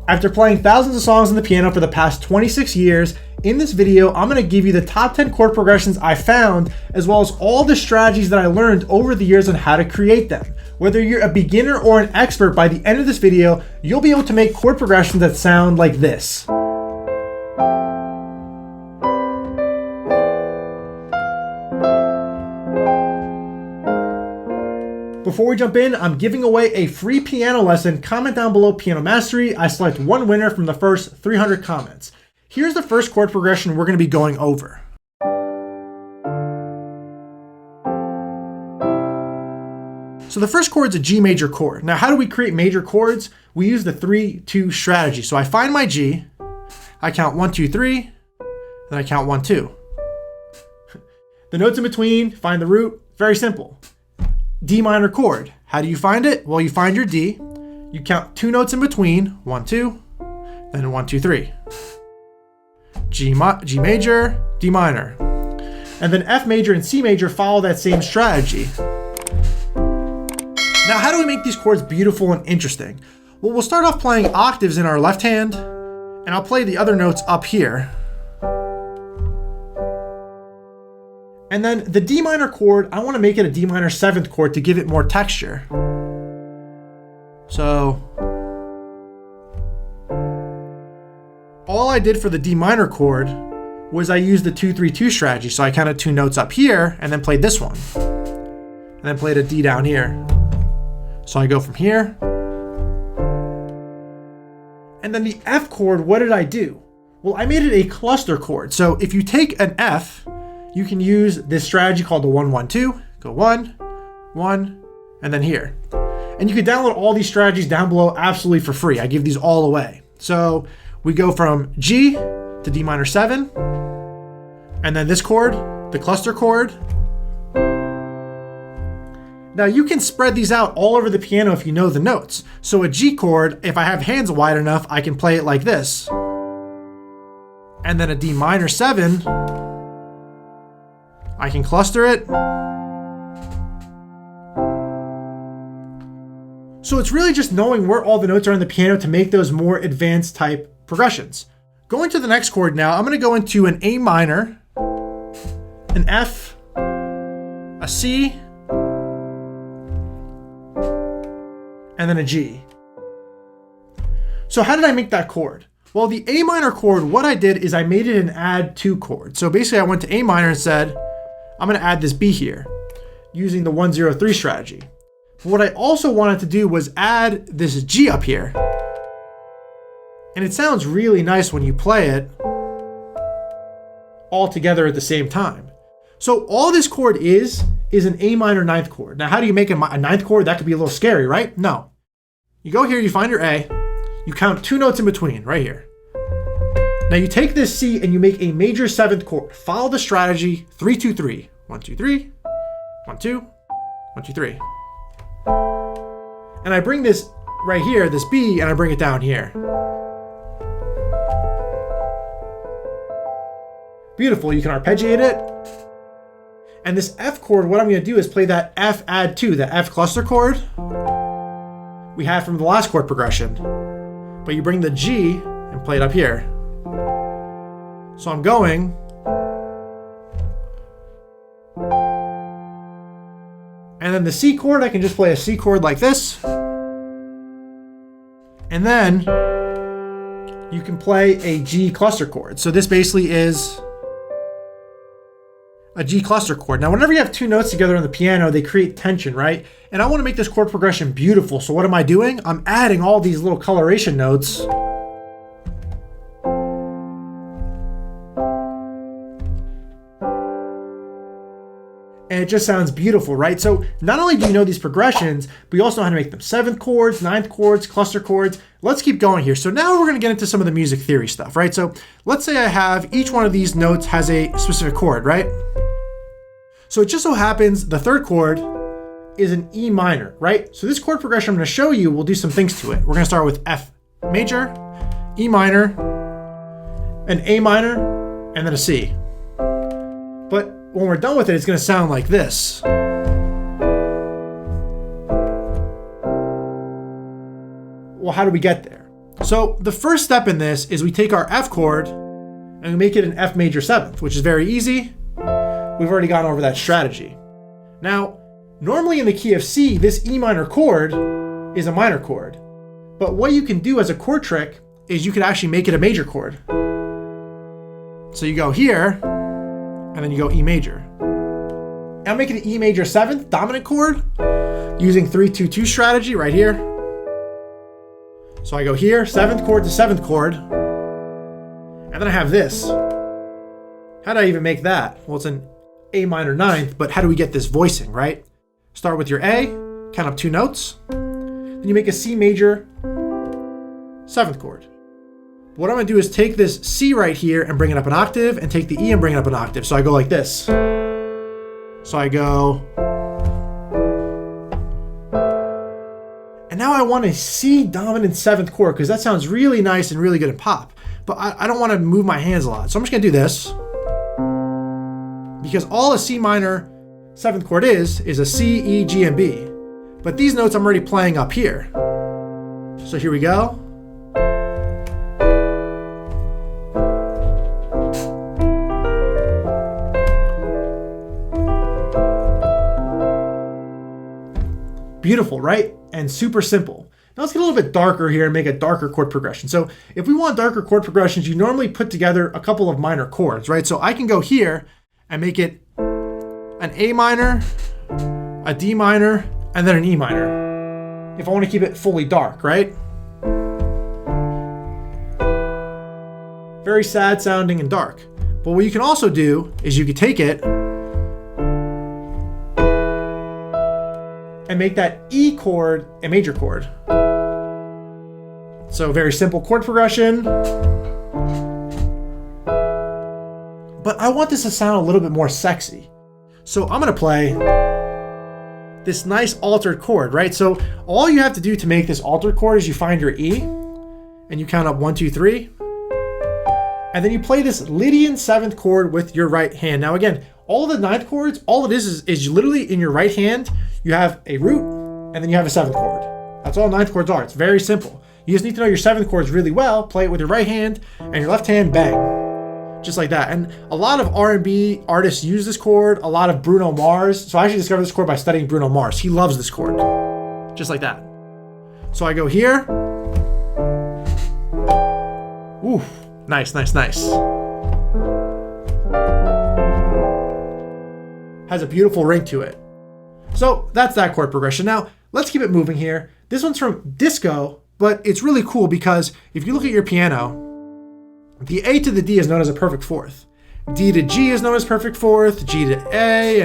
After playing thousands of songs on the piano for the past 26 years, in this video, I'm going to give you the top 10 chord progressions I found, as well as all the strategies that I learned over the years on how to create them. Whether you're a beginner or an expert, by the end of this video, you'll be able to make chord progressions that sound like this. Before we jump in, I'm giving away a free piano lesson. Comment down below piano mastery. I select one winner from the first 300 comments. Here's the first chord progression we're going to be going over. So the first chord is a G major chord. Now, how do we create major chords? We use the 3-2 strategy. So I find my G, I count 1, 2, 3, then I count 1, 2. The notes in between, find the root, very simple. D minor chord. How do you find it? Well, you find your D, you count 2 notes in between, 1, 2, then 1, 2, 3. G major, D minor. And then F major and C major follow that same strategy. Now, how do we make these chords beautiful and interesting? Well, we'll start off playing octaves in our left hand, and I'll play the other notes up here. And then the D minor chord, I want to make it a D minor 7th chord to give it more texture. So all I did for the D minor chord was I used the 2-3-2 strategy. So I counted 2 notes up here and then played this one. And then played a D down here. So I go from here. And then the F chord, what did I do? Well, I made it a cluster chord. So if you take an F, you can use this strategy called the 1-1-2. Go 1, 1, and then here. And you can download all these strategies down below absolutely for free. I give these all away. So we go from G to D minor 7, and then this chord, the cluster chord. Now you can spread these out all over the piano if you know the notes. So a G chord, if I have hands wide enough, I can play it like this. And then a D minor 7, I can cluster it. So it's really just knowing where all the notes are on the piano to make those more advanced type progressions. Going to the next chord now, I'm going to go into an A minor, an F, a C, and then a G. So how did I make that chord? Well, the A minor chord, what I did is I made it an add 2 chord. So basically I went to A minor and said, I'm going to add this B here using the 1-0-3 strategy. But what I also wanted to do was add this G up here. And it sounds really nice when you play it all together at the same time. So all this chord is an A minor 9th chord. Now, how do you make a 9th chord? That could be a little scary, right? No. You go here, you find your A, you count 2 notes in between right here. Now you take this C and you make a major 7th chord. Follow the strategy 3-2-3. 1, 2, 3. 1, 2. 1, 2, 3. And I bring this right here, this B, and I bring it down here. Beautiful. You can arpeggiate it. And this F chord, what I'm going to do is play that F add 2, the F cluster chord we had from the last chord progression. But you bring the G and play it up here. So I'm going. And then the C chord, I can just play a C chord like this. And then you can play a G cluster chord. So this basically is a G cluster chord. Now, whenever you have 2 notes together on the piano, they create tension, right? And I want to make this chord progression beautiful. So what am I doing? I'm adding all these little coloration notes. And it just sounds beautiful, right? So not only do you know these progressions, but you also know how to make them 7th chords, 9th chords, cluster chords. Let's keep going here. So now we're going to get into some of the music theory stuff, right? So let's say I have each one of these notes has a specific chord, right? So it just so happens the 3rd chord is an E minor, right? So this chord progression I'm going to show you will do some things to it. We're going to start with F major, E minor, an A minor, and then a C. But when we're done with it, it's going to sound like this. Well, how do we get there? So the first step in this is we take our F chord and we make it an F major 7th, which is very easy. We've already gone over that strategy. Now, normally in the key of C, this E minor chord is a minor chord. But what you can do as a chord trick is you can actually make it a major chord. So you go here, and then you go E major. And I'm making an E major 7th dominant chord using 3-2-2 strategy right here. So I go here, 7th chord to 7th chord, and then I have this. How do I even make that? Well, it's an A minor 9th, but how do we get this voicing, right? Start with your A, count up 2 notes, then you make a C major 7th chord. What I'm gonna do is take this C right here and bring it up an octave, and take the E and bring it up an octave. So I go like this. So I go, and now I want a C dominant 7th chord because that sounds really nice and really good in pop. But I don't want to move my hands a lot. So I'm just gonna do this. Because all a C minor 7th chord is a C, E, G, and B. But these notes I'm already playing up here. So here we go. Beautiful, right? And super simple. Now let's get a little bit darker here and make a darker chord progression. So if we want darker chord progressions, you normally put together a couple of minor chords, right? So I can go here and make it an A minor, a D minor, and then an E minor. If I want to keep it fully dark, right? Very sad sounding and dark. But what you can also do is you could take it and make that E chord a major chord. So very simple chord progression. But I want this to sound a little bit more sexy. So I'm gonna play this nice altered chord, right? So all you have to do to make this altered chord is you find your E and you count up 1, 2, 3. And then you play this Lydian 7th chord with your right hand. Now again, all the 9th chords, all it is literally in your right hand, you have a root and then you have a 7th chord. That's all 9th chords are. It's very simple. You just need to know your 7th chords really well, play it with your right hand, and your left hand, bang. Just like that. And a lot of R&B artists use this chord, a lot of Bruno Mars. So I actually discovered this chord by studying Bruno Mars. He loves this chord. Just like that. So I go here. Ooh, nice, nice, nice. Has a beautiful ring to it. So that's that chord progression. Now, let's keep it moving here. This one's from Disco, but it's really cool because if you look at your piano, the A to the D is known as a perfect 4th. D to G is known as perfect 4th, G to A,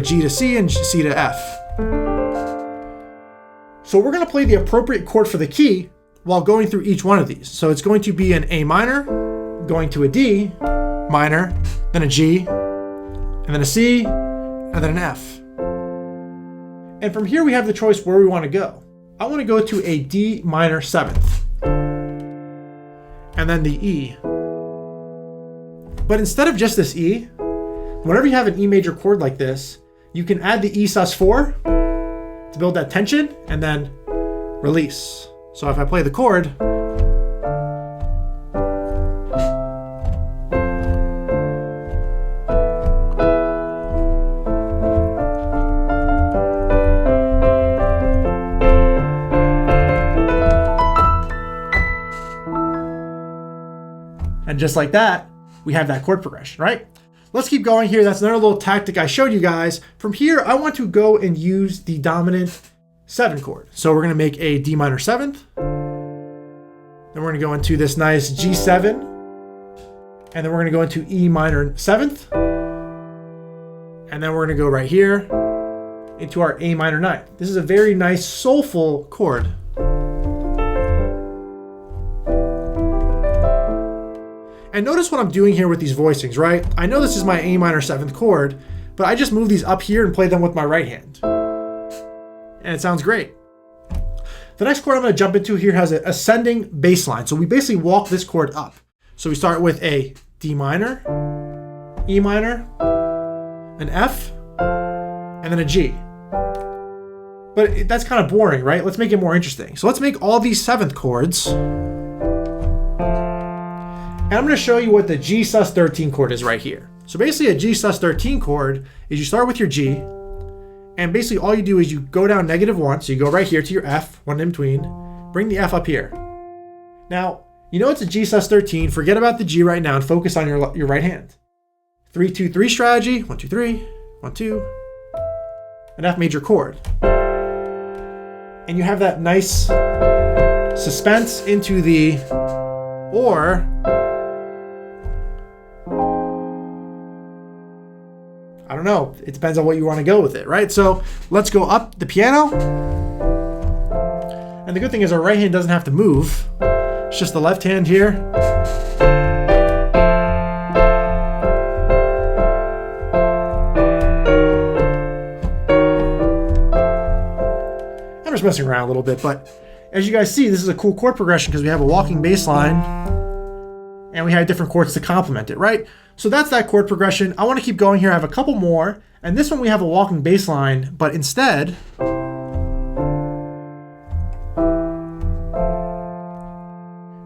G to C, and C to F. So we're gonna play the appropriate chord for the key while going through each one of these. So it's going to be an A minor, going to a D minor, then a G, and then a C, and then an F. And from here we have the choice where we want to go. I want to go to a D minor 7th. And then the E. But instead of just this E, whenever you have an E major chord like this, you can add the E sus4 to build that tension and then release. So if I play the chord, and just like that, we have that chord progression, right? Let's keep going here. That's another little tactic I showed you guys. From here, I want to go and use the dominant 7 chord. So we're gonna make a D minor 7th. Then we're gonna go into this nice G7. And then we're gonna go into E minor 7th. And then we're gonna go right here into our A minor 9th. This is a very nice soulful chord. And notice what I'm doing here with these voicings, right? I know this is my A minor 7th chord, but I just move these up here and play them with my right hand. And it sounds great. The next chord I'm gonna jump into here has an ascending bass line. So we basically walk this chord up. So we start with a D minor, E minor, an F, and then a G. But that's kind of boring, right? Let's make it more interesting. So let's make all these 7th chords. And I'm going to show you what the G sus13 chord is right here. So basically a G sus13 chord is you start with your G, and basically all you do is you go down -1, so you go right here to your F, one in between, bring the F up here. Now, you know it's a G sus13, forget about the G right now and focus on your right hand. 3-2-3 strategy, 1, 2, 3, 1, 2, an F major chord. And you have that nice suspense into the or. I don't know, it depends on what you want to go with it, right? So let's go up the piano. And the good thing is our right hand doesn't have to move. It's just the left hand here. I'm just messing around a little bit, but as you guys see, this is a cool chord progression because we have a walking bass line and we have different chords to complement it, right? So that's that chord progression. I want to keep going here. I have a couple more, and this one we have a walking bass line, but instead,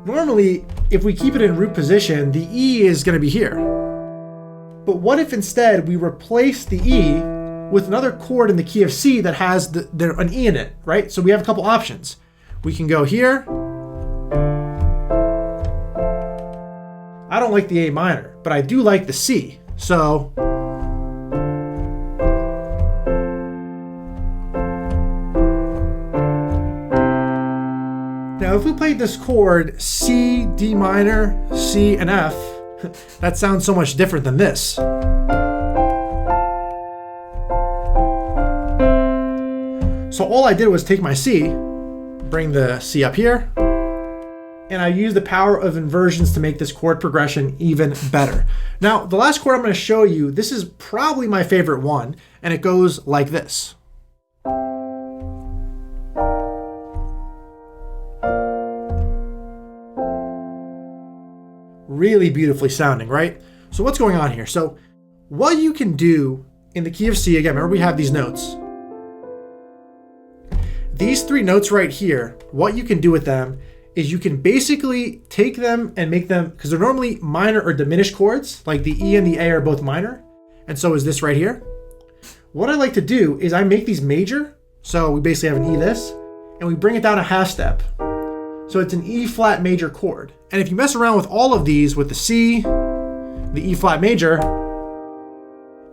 normally, if we keep it in root position, the E is going to be here. But what if instead we replace the E with another chord in the key of C that has an E in it, right? So we have a couple options. We can go here. I don't like the A minor, but I do like the C. So now if we played this chord C, D minor, C, and F, that sounds so much different than this. So all I did was take my C, bring the C up here, and I use the power of inversions to make this chord progression even better. Now, the last chord I'm going to show you, this is probably my favorite one, and it goes like this. Really beautifully sounding, right? So what's going on here? So what you can do in the key of C, again, remember we have these notes. These 3 notes right here, what you can do with them is you can basically take them and make them, because they're normally minor or diminished chords, like the E and the A are both minor, and so is this right here. What I like to do is I make these major, so we basically have an E this, and we bring it down a half step. So it's an E flat major chord. And if you mess around with all of these, with the C, the E flat major,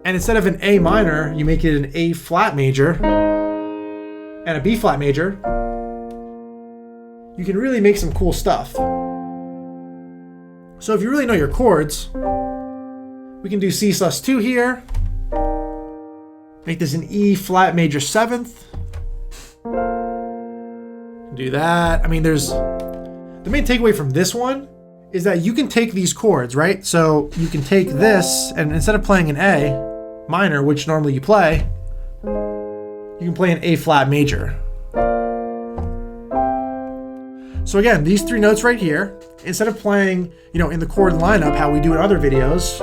and instead of an A minor, you make it an A flat major, and a B flat major, you can really make some cool stuff. So if you really know your chords, we can do C sus2 here, make this an E flat major 7th, do that. I mean, the main takeaway from this one is that you can take these chords, right? So you can take this, and instead of playing an A minor, which normally you play, you can play an A flat major. So again, these 3 notes right here, instead of playing, in the chord lineup, how we do in other videos,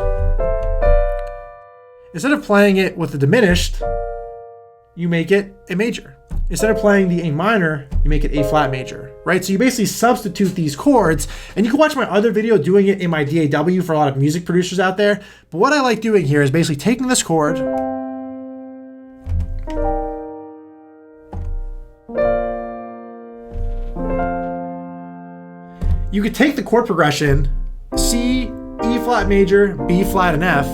instead of playing it with the diminished, you make it a major. Instead of playing the A minor, you make it A flat major, right? So you basically substitute these chords, and you can watch my other video doing it in my DAW for a lot of music producers out there. But what I like doing here is basically taking this chord, you could take the chord progression, C, E flat major, B flat, and F,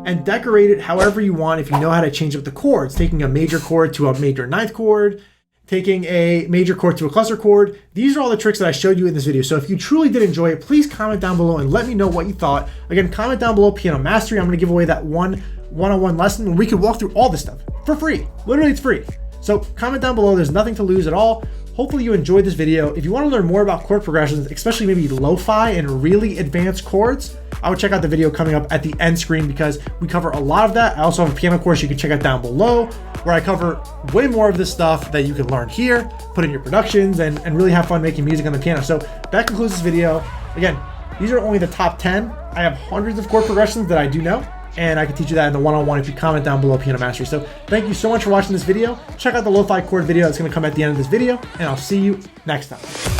and decorate it however you want if you know how to change up the chords, taking a major chord to a major 9th chord, taking a major chord to a cluster chord. These are all the tricks that I showed you in this video. So if you truly did enjoy it, please comment down below and let me know what you thought. Again, comment down below piano mastery. I'm going to give away that one-on-one lesson where we can walk through all this stuff for free. Literally, it's free. So comment down below. There's nothing to lose at all. Hopefully you enjoyed this video. If you want to learn more about chord progressions, especially maybe lo-fi and really advanced chords, I would check out the video coming up at the end screen because we cover a lot of that. I also have a piano course you can check out down below where I cover way more of this stuff that you can learn here, put in your productions, and really have fun making music on the piano. So that concludes this video. Again, these are only the top 10. I have hundreds of chord progressions that I do know. and I can teach you that in the one-on-one if you comment down below Piano Mastery. So thank you so much for watching this video. Check out the lo-fi chord video that's going to come at the end of this video, and I'll see you next time.